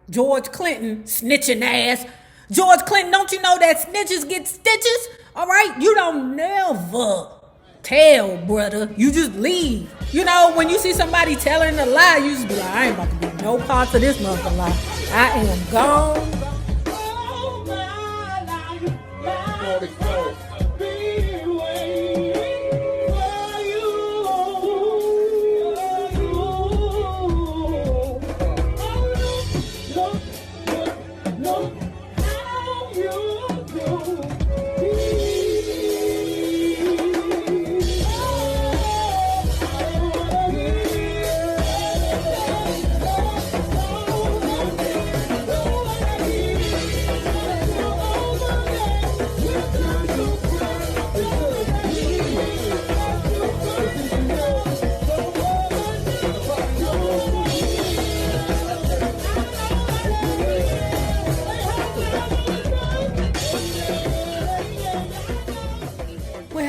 George Clinton, snitching ass. George Clinton, don't you know that snitches get stitches? All right, you don't never tell, brother. You just leave. You know, when you see somebody telling a lie, you just be like, I ain't about to be no parts of this motherfucking lie. I am gone.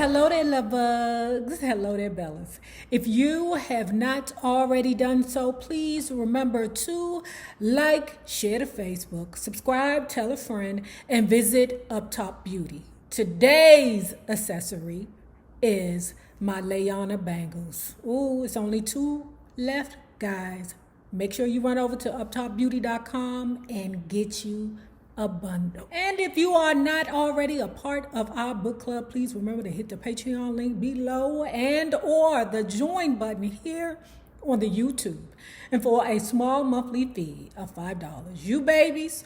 Hello there, love bugs. Hello there, bellas. If you have not already done so, please remember to like, share to Facebook, subscribe, tell a friend, and visit Up Top Beauty. Today's accessory is my Layana bangles. Ooh, it's only 2 left, guys. Make sure you run over to uptopbeauty.com and get you a bundle. And if you are not already a part of our book club, please remember to hit the Patreon link below and or the join button here on the YouTube. And for a small monthly fee of $5, you babies,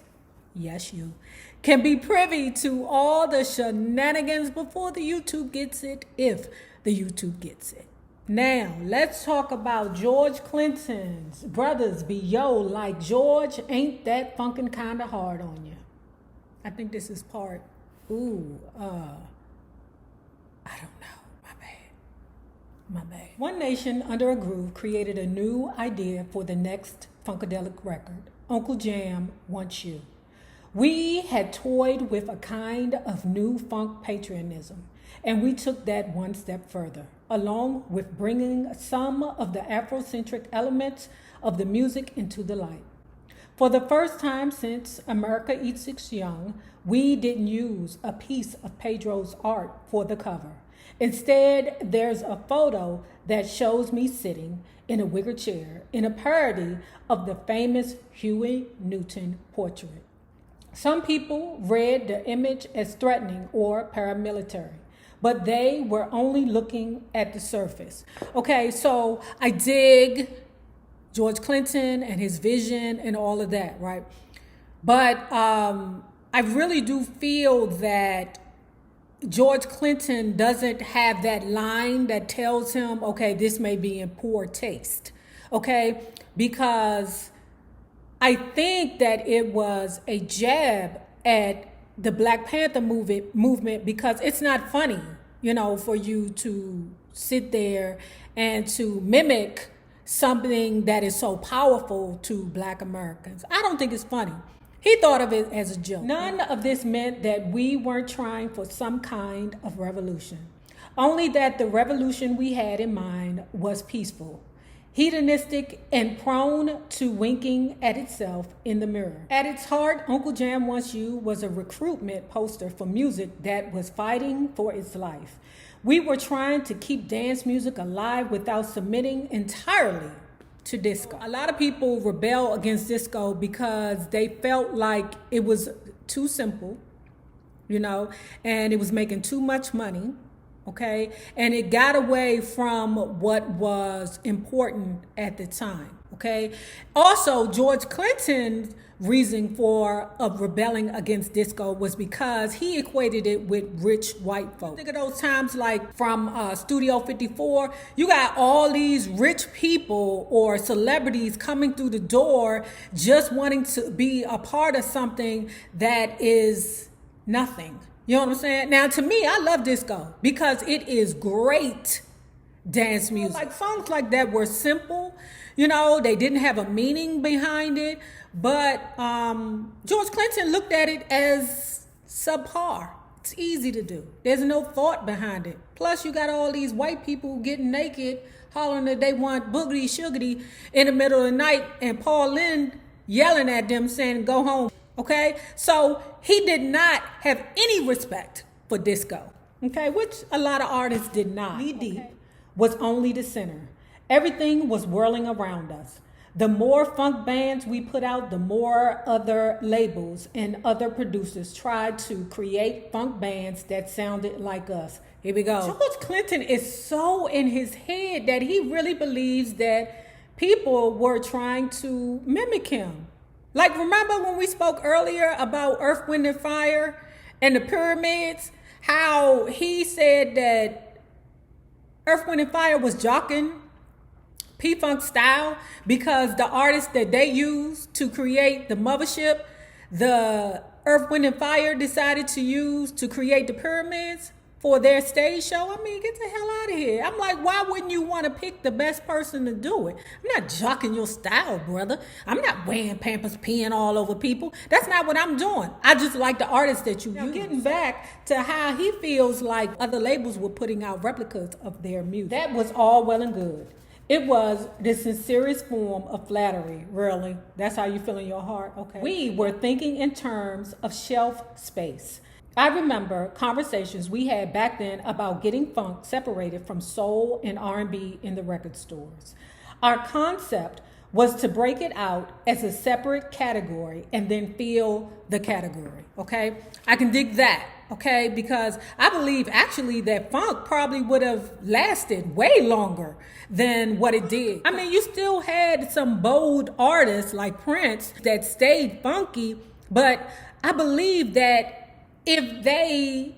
yes you, can be privy to all the shenanigans before the YouTube gets it, if the YouTube gets it. Now, let's talk about George Clinton's brothers be yo like George ain't that funkin' kinda hard on you. I think this is part, I don't know, my bad. One Nation Under a Groove created a new idea for the next Funkadelic record, Uncle Jam Wants You. We had toyed with a kind of new funk patriotism, and we took that one step further, along with bringing some of the Afrocentric elements of the music into the light. For the first time since America Eats Its Young, we didn't use a piece of Pedro's art for the cover. Instead, there's a photo that shows me sitting in a wicker chair in a parody of the famous Huey Newton portrait. Some people read the image as threatening or paramilitary, but they were only looking at the surface. Okay, so I dig George Clinton and his vision and all of that, right? But I really do feel that George Clinton doesn't have that line that tells him, okay, this may be in poor taste, okay? Because I think that it was a jab at the Black Panther movement because it's not funny, you know, for you to sit there and to mimic something that is so powerful to Black Americans. I don't think it's funny. He thought of it as a joke. None of this meant that we weren't trying for some kind of revolution. Only that the revolution we had in mind was peaceful, hedonistic, and prone to winking at itself in the mirror. At its heart, Uncle Jam Wants You was a recruitment poster for music that was fighting for its life. We were trying to keep dance music alive without submitting entirely to disco. A lot of people rebel against disco because they felt like it was too simple, you know, and it was making too much money, okay? And it got away from what was important at the time, okay? Also, George Clinton's reason for rebelling against disco was because he equated it with rich white folks. Think of those times like from Studio 54, you got all these rich people or celebrities coming through the door just wanting to be a part of something that is nothing. You know what I'm saying? Now, to me, I love disco because it is great dance music. Like songs like that were simple, you know, they didn't have a meaning behind it. But George Clinton looked at it as subpar. It's easy to do. There's no thought behind it. Plus, you got all these white people getting naked, hollering that they want boogity sugarity in the middle of the night, and Paul Lynde yelling at them saying, go home, okay? So he did not have any respect for disco, okay? Which a lot of artists did not. Knee Deep was only the center. Everything was whirling around us. The more funk bands we put out, the more other labels and other producers tried to create funk bands that sounded like us. Here we go. George Clinton is so in his head that he really believes that people were trying to mimic him. Like, remember when we spoke earlier about Earth, Wind, and Fire and the pyramids? How he said that Earth, Wind, and Fire was jocking P-Funk style because the artists that they used to create the mothership, the Earth, Wind, and Fire decided to use to create the pyramids for their stage show. I mean, get the hell out of here. I'm like, why wouldn't you want to pick the best person to do it? I'm not jocking your style, brother. I'm not wearing Pampers, peeing all over people. That's not what I'm doing. I just like the artists that you use. Getting back to how he feels like other labels were putting out replicas of their music. That was all well and good. It was the sincerest form of flattery, really. That's how you feel in your heart? Okay. We were thinking in terms of shelf space. I remember conversations we had back then about getting funk separated from soul and R&B in the record stores. Our concept was to break it out as a separate category and then fill the category, okay? I can dig that, okay? Because I believe actually that funk probably would have lasted way longer than what it did. I mean, you still had some bold artists like Prince that stayed funky, but I believe that if they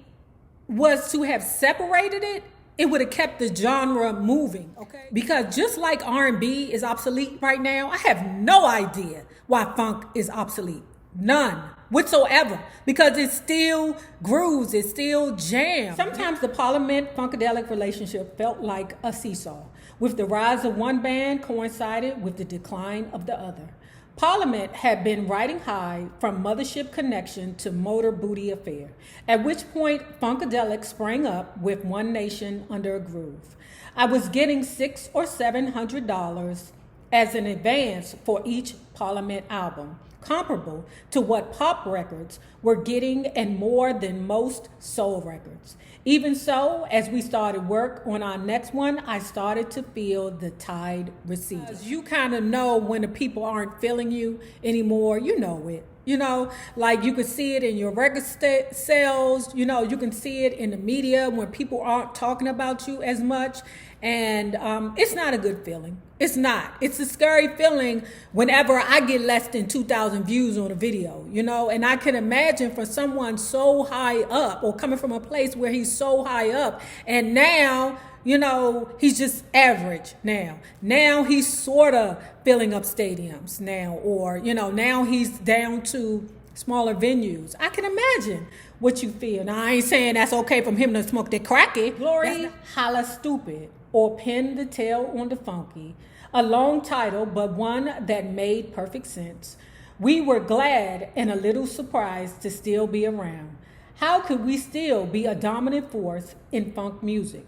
was to have separated it, it would have kept the genre moving, okay? Because just like R&B is obsolete right now, I have no idea why funk is obsolete. None whatsoever. Because it still grooves, it still jams. Sometimes the Parliament-Funkadelic relationship felt like a seesaw. With the rise of one band coincided with the decline of the other. Parliament had been riding high from Mothership Connection to Motor Booty Affair, at which point Funkadelic sprang up with One Nation Under a Groove. I was getting $600 or $700 as an advance for each Parliament album, comparable to what pop records were getting and more than most soul records. Even so, as we started work on our next one, I started to feel the tide receding. You kind of know when the people aren't feeling you anymore. You know it. You know, like you can see it in your record sales. You know, you can see it in the media when people aren't talking about you as much. And it's not a good feeling. It's not. It's a scary feeling whenever I get less than 2,000 views on a video, you know, and I can imagine for someone so high up or coming from a place where he's so high up and now, you know, he's just average now. Now he's sort of filling up stadiums now, or, you know, now he's down to smaller venues. I can imagine what you feel. Now, I ain't saying that's okay for him to smoke that cracky. Glory, holla stupid, or pin the tail on the funky. A long title, but one that made perfect sense. We were glad and a little surprised to still be around. How could we still be a dominant force in funk music?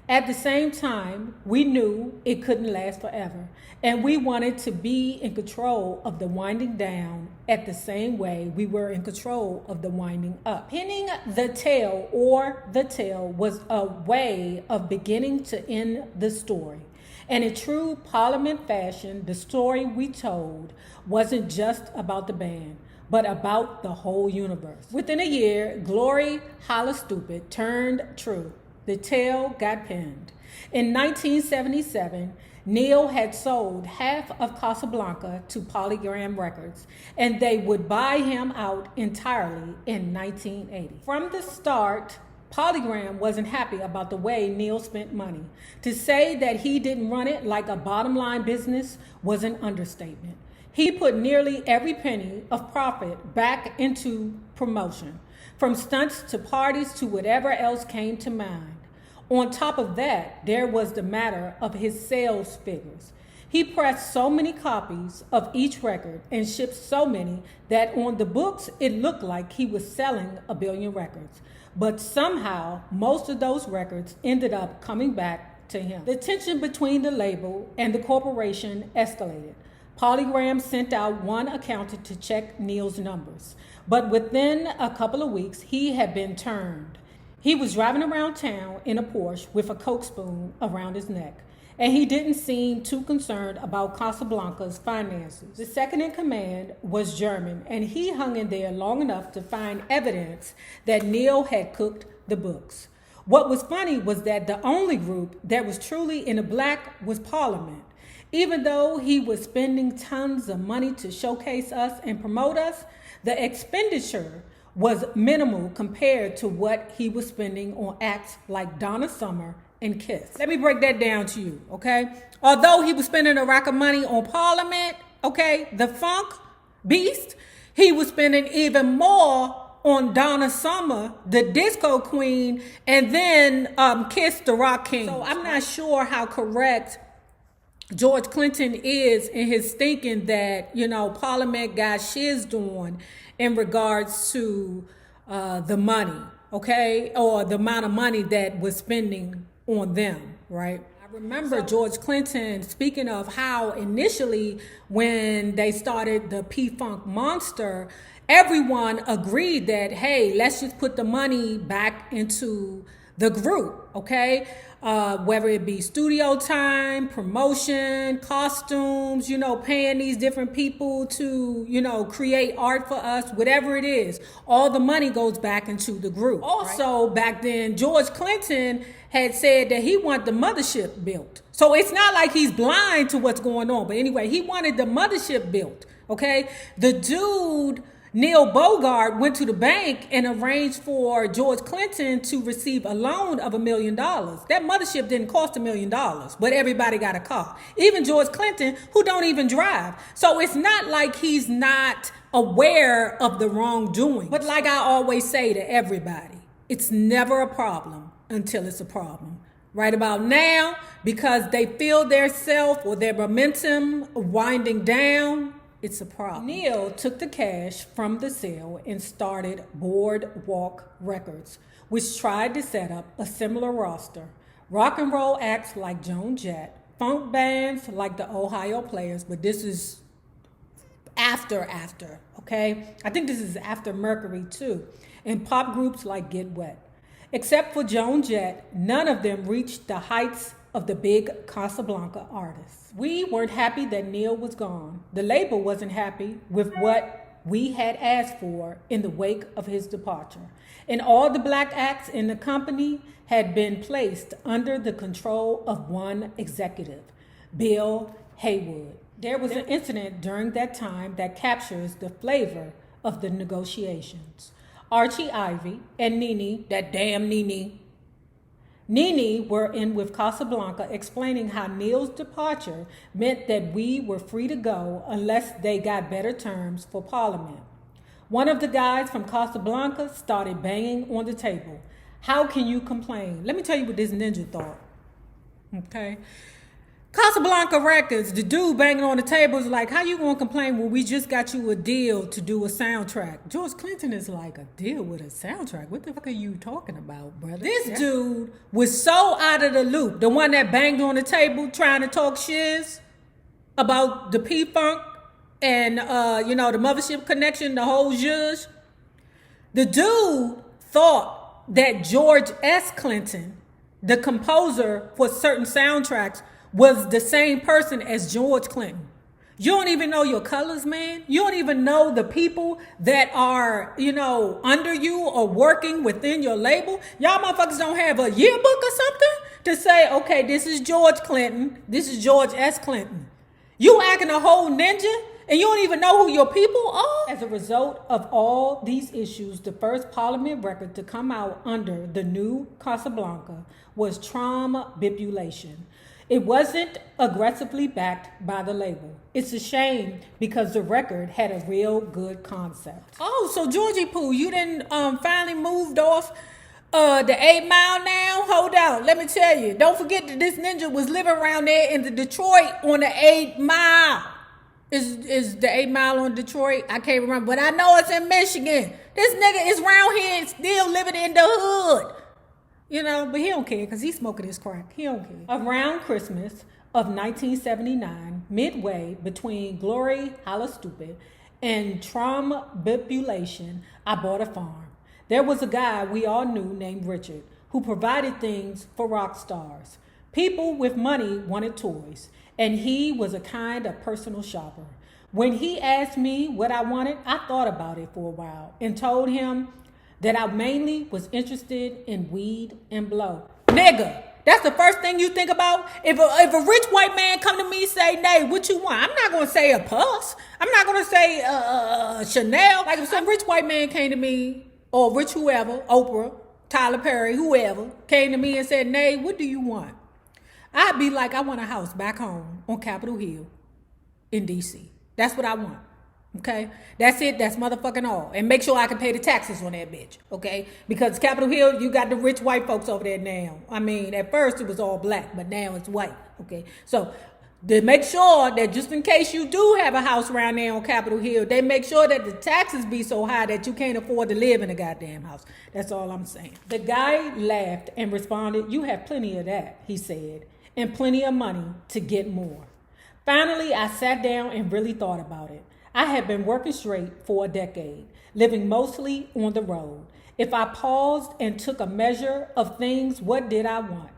At the same time, we knew it couldn't last forever, and we wanted to be in control of the winding down at the same way we were in control of the winding up. Pinning the tail or the tail was a way of beginning to end the story. And in true Parliament fashion, the story we told wasn't just about the band, but about the whole universe. Within a year, Glory, Holla Stupid turned true. The tail got pinned. In 1977, Neil had sold half of Casablanca to Polygram Records, and they would buy him out entirely in 1980. From the start, Polygram wasn't happy about the way Neil spent money. To say that he didn't run it like a bottom line business was an understatement. He put nearly every penny of profit back into promotion, from stunts to parties to whatever else came to mind. On top of that, there was the matter of his sales figures. He pressed so many copies of each record and shipped so many that on the books it looked like he was selling 1 billion records. But somehow, most of those records ended up coming back to him. The tension between the label and the corporation escalated. Polygram sent out one accountant to check Neil's numbers, but within a couple of weeks, he had been turned. He was driving around town in a Porsche with a Coke spoon around his neck, and he didn't seem too concerned about Casablanca's finances. The second in command was German, and he hung in there long enough to find evidence that Neil had cooked the books. What was funny was that the only group that was truly in the black was Parliament. Even though he was spending tons of money to showcase us and promote us, the expenditure was minimal compared to what he was spending on acts like Donna Summer and Kiss. Let me break that down to you, okay? Although he was spending a rack of money on Parliament, okay, the funk beast, he was spending even more on Donna Summer, the disco queen, and then Kiss, the rock king. So I'm not sure how correct George Clinton is in his thinking that, Parliament got shizzed on in regards to the money, okay? Or the amount of money that was spending on them, right? I remember George Clinton speaking of how initially when they started the P-Funk Monster, everyone agreed that, hey, let's just put the money back into the group, okay? Whether it be studio time, promotion, costumes, paying these different people to, create art for us, whatever it is, all the money goes back into the group. Also, back then, George Clinton had said that he wanted the mothership built. So it's not like he's blind to what's going on. But anyway, he wanted the mothership built, okay? The dude, Neil Bogart, went to the bank and arranged for George Clinton to receive a loan of $1 million. That mothership didn't cost $1 million, but everybody got a car. Even George Clinton, who don't even drive. So it's not like he's not aware of the wrongdoing. But like I always say to everybody, it's never a problem until it's a problem. Right about now, because they feel their self or their momentum winding down, it's a problem. Neil took the cash from the sale and started Boardwalk Records, which tried to set up a similar roster. Rock and roll acts like Joan Jett, funk bands like the Ohio Players, but this is after, okay? I think this is after Mercury too. And pop groups like Get Wet. Except for Joan Jett, none of them reached the heights of the big Casablanca artists. We weren't happy that Neil was gone. The label wasn't happy with what we had asked for in the wake of his departure. And all the black acts in the company had been placed under the control of one executive, Bill Haywood. There was an incident during that time that captures the flavor of the negotiations. Archie Ivy and Nene, that damn Nene were in with Casablanca explaining how Neil's departure meant that we were free to go unless they got better terms for Parliament. One of the guys from Casablanca started banging on the table. How can you complain? Let me tell you what this ninja thought. Okay. Casablanca Records, the dude banging on the table is like, how you gonna complain when we just got you a deal to do a soundtrack? George Clinton is like, a deal with a soundtrack? What the fuck are you talking about, brother? This dude was so out of the loop. The one that banged on the table trying to talk shiz about the P-Funk and, the mothership connection, the whole zhuzh. The dude thought that George S. Clinton, the composer for certain soundtracks, was the same person as George Clinton. You don't even know your colors, man. You don't even know the people that are, under you or working within your label. Y'all motherfuckers don't have a yearbook or something to say, okay, this is George Clinton. This is George S. Clinton. You acting a whole ninja and you don't even know who your people are? As a result of all these issues, the first Parliament record to come out under the new Casablanca was Trombibulation. It wasn't aggressively backed by the label. It's a shame because the record had a real good concept. Oh, so Georgie Pooh, you didn't finally moved off the 8 Mile now? Hold on, let me tell you. Don't forget that this ninja was living around there in the Detroit on the 8 Mile. Is the 8 Mile on Detroit? I can't remember, but I know it's in Michigan. This nigga is around here and still living in the hood. You know, but he don't care because he's smoking his crack. He don't care. Around Christmas of 1979, midway between Glory Holla Stupid and Trombibulation, I bought a farm. There was a guy we all knew named Richard who provided things for rock stars. People with money wanted toys, and he was a kind of personal shopper. When he asked me what I wanted, I thought about it for a while and told him that I mainly was interested in weed and blow. Nigga, that's the first thing you think about? If a rich white man come to me and say, Nay, what you want? I'm not going to say a purse. I'm not going to say Chanel. Like if some rich white man came to me, or rich whoever, Oprah, Tyler Perry, whoever, came to me and said, Nay, what do you want? I'd be like, I want a house back home on Capitol Hill in D.C. That's what I want. Okay, that's it. That's motherfucking all. And make sure I can pay the taxes on that bitch. Okay, because Capitol Hill, you got the rich white folks over there now. I mean, at first it was all black, but now it's white. Okay, so to make sure that just in case you do have a house around there on Capitol Hill, they make sure that the taxes be so high that you can't afford to live in a goddamn house. That's all I'm saying. The guy laughed and responded, "You have plenty of that," he said, "and plenty of money to get more." Finally, I sat down and really thought about it. I had been working straight for a decade, living mostly on the road. If I paused and took a measure of things, what did I want?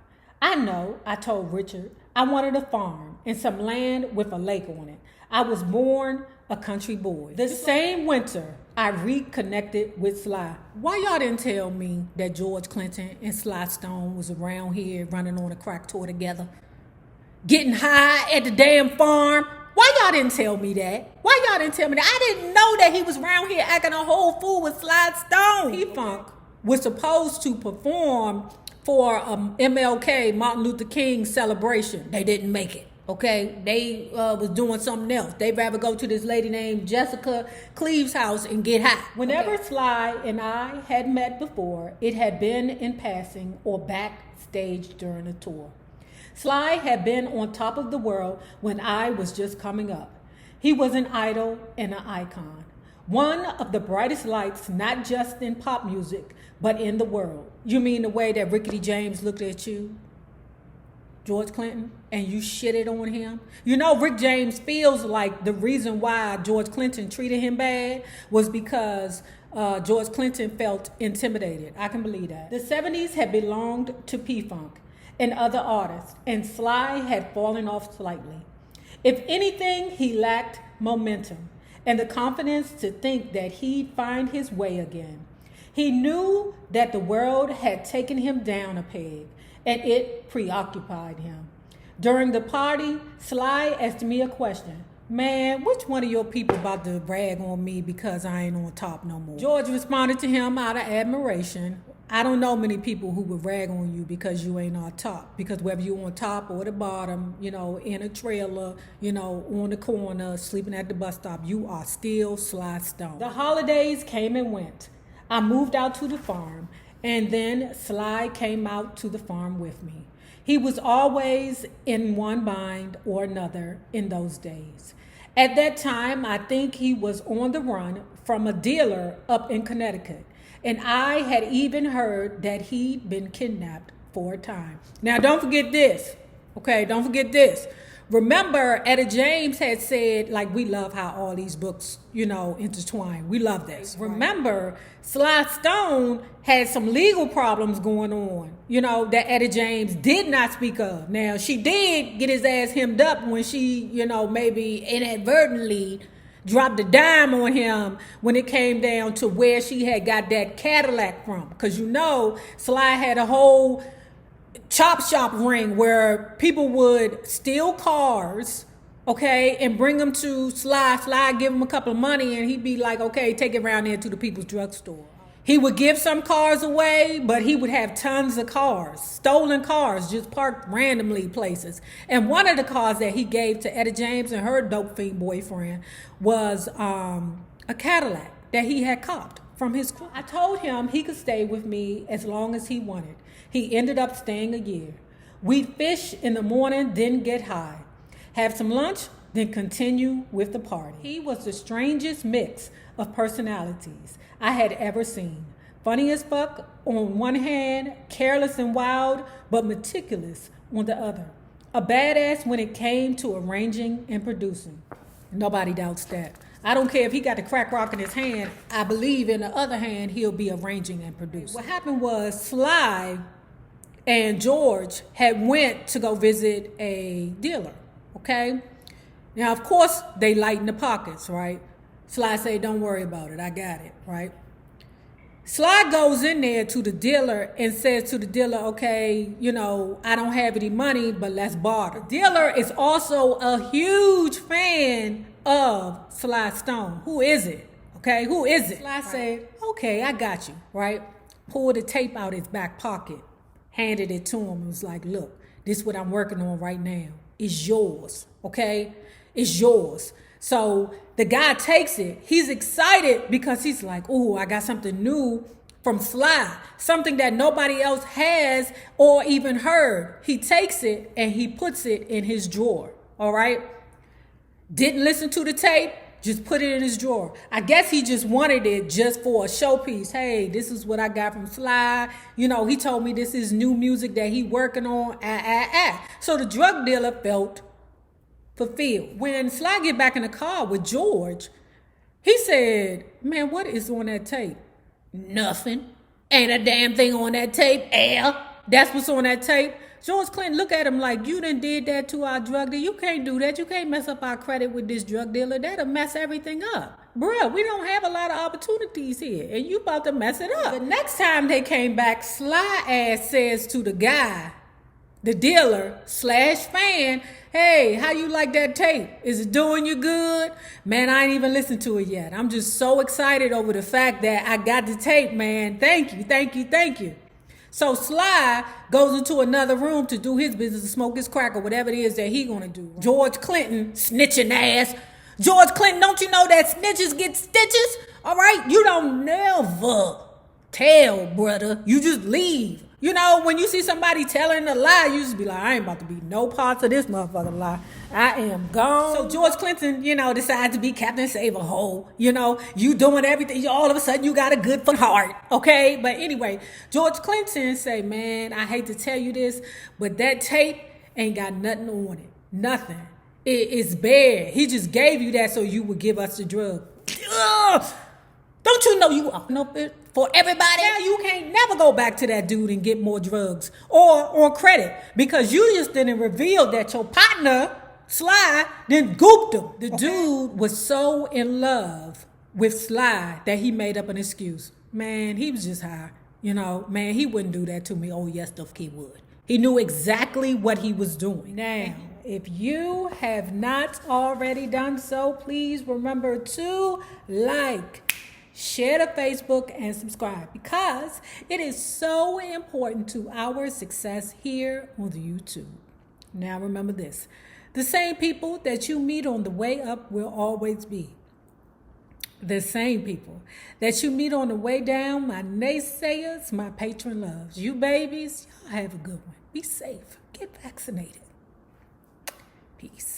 I know, I told Richard, I wanted a farm and some land with a lake on it. I was born a country boy. The same winter, I reconnected with Sly. Why y'all didn't tell me that George Clinton and Sly Stone was around here running on a crack tour together? Getting high at the damn farm? Why y'all didn't tell me that? Why y'all didn't tell me that? I didn't know that he was around here acting a whole fool with Sly Stone. P-Funk was supposed to perform for MLK, Martin Luther King celebration. They didn't make it, okay? They was doing something else. They'd rather go to this lady named Jessica Cleave's house and get high. Whenever Sly and I had met before, it had been in passing or backstage during a tour. Sly had been on top of the world when I was just coming up. He was an idol and an icon. One of the brightest lights, not just in pop music, but in the world. You mean the way that Rickety James looked at you, George Clinton, and you shitted on him? You know, Rick James feels like the reason why George Clinton treated him bad was because George Clinton felt intimidated. I can believe that. The 70s had belonged to P-Funk and other artists, and Sly had fallen off slightly. If anything, he lacked momentum and the confidence to think that he'd find his way again. He knew that the world had taken him down a peg, and it preoccupied him. During the party, Sly asked me a question. Man, which one of your people about to brag on me because I ain't on top no more? George responded to him out of admiration. I don't know many people who would rag on you because you ain't on top. Because whether you're on top or the bottom, you know, in a trailer, you know, on the corner, sleeping at the bus stop, you are still Sly Stone. The holidays came and went. I moved out to the farm, and then Sly came out to the farm with me. He was always in one bind or another in those days. At that time, I think he was on the run from a dealer up in Connecticut. And I had even heard that he'd been kidnapped for a time. Now, don't forget this, okay? Don't forget this. Remember, Etta James had said, like, we love how all these books, you know, intertwine. We love this. Remember, Sly Stone had some legal problems going on, you know, that Etta James did not speak of. Now, she did get his ass hemmed up when she, you know, maybe inadvertently dropped a dime on him when it came down to where she had got that Cadillac from. Because, you know, Sly had a whole chop shop ring where people would steal cars, okay, and bring them to Sly. Sly give him a couple of money, and he'd be like, okay, take it around there to the people's drugstore. He would give some cars away, but he would have tons of cars, stolen cars, just parked randomly places. And one of the cars that he gave to Etta James and her dope fiend boyfriend was a Cadillac that he had copped from his crew. I told him he could stay with me as long as he wanted. He ended up staying a year. We'd fish in the morning, then get high, have some lunch, then continue with the party. He was the strangest mix of personalities I had ever seen. Funny as fuck on one hand, careless and wild, but meticulous on the other. A badass when it came to arranging and producing. Nobody doubts that. I don't care if he got the crack rock in his hand. I believe in the other hand, he'll be arranging and producing. What happened was Sly and George had went to go visit a dealer, okay? Now, of course, they lighten the pockets, right? Sly say, don't worry about it, I got it, right? Sly goes in there to the dealer and says to the dealer, okay, you know, I don't have any money, but let's barter. The dealer is also a huge fan of Sly Stone. Who is it? Okay, who is it? Sly said, okay, I got you, right? Pulled the tape out his back pocket, handed it to him, and was like, look, this is what I'm working on right now. It's yours, okay? It's yours. So the guy takes it. He's excited because he's like, ooh, I got something new from Sly, something that nobody else has or even heard. He takes it and he puts it in his drawer, all right? Didn't listen to the tape, just put it in his drawer. I guess he just wanted it just for a showpiece. Hey, this is what I got from Sly. You know, he told me this is new music that he working on. So the drug dealer felt fulfilled. When Sly get back in the car with George, he said, man, what is on that tape? Nothing. Ain't a damn thing on that tape. Air. That's what's on that tape. George Clinton look at him like, you done did that to our drug dealer. You can't do that. You can't mess up our credit with this drug dealer. That'll mess everything up. Bruh, we don't have a lot of opportunities here, and you about to mess it up. The next time they came back, Sly ass says to the guy, the dealer / fan, hey, how you like that tape? Is it doing you good? Man, I ain't even listened to it yet. I'm just so excited over the fact that I got the tape, man. Thank you, thank you, thank you. So Sly goes into another room to do his business, to smoke his crack or whatever it is that he gonna do. George Clinton, snitching ass. George Clinton, don't you know that snitches get stitches? All right, you don't never tell, brother. You just leave. You know, when you see somebody telling a lie, you just be like, I ain't about to be no parts of this motherfucking lie. I am gone. So George Clinton, you know, decides to be Captain Save-A-Hole. You know, you doing everything. All of a sudden, you got a good for heart, okay? But anyway, George Clinton say, man, I hate to tell you this, but that tape ain't got nothing on it. Nothing. It's bare. He just gave you that so you would give us the drug. Ugh! Don't you know you up for everybody? Now you can't never go back to that dude and get more drugs or on credit because you just didn't reveal that your partner, Sly, then gooped him. The dude was so in love with Sly that he made up an excuse. Man, he was just high. You know, man, he wouldn't do that to me. Oh, yes, stuff he would. He knew exactly what he was doing. Now, if you have not already done so, please remember to like, share to Facebook, and subscribe because it is so important to our success here on the YouTube. Now remember this, the same people that you meet on the way up will always be the same people that you meet on the way down. My naysayers, my patron loves. You babies, y'all have a good one. Be safe. Get vaccinated. Peace.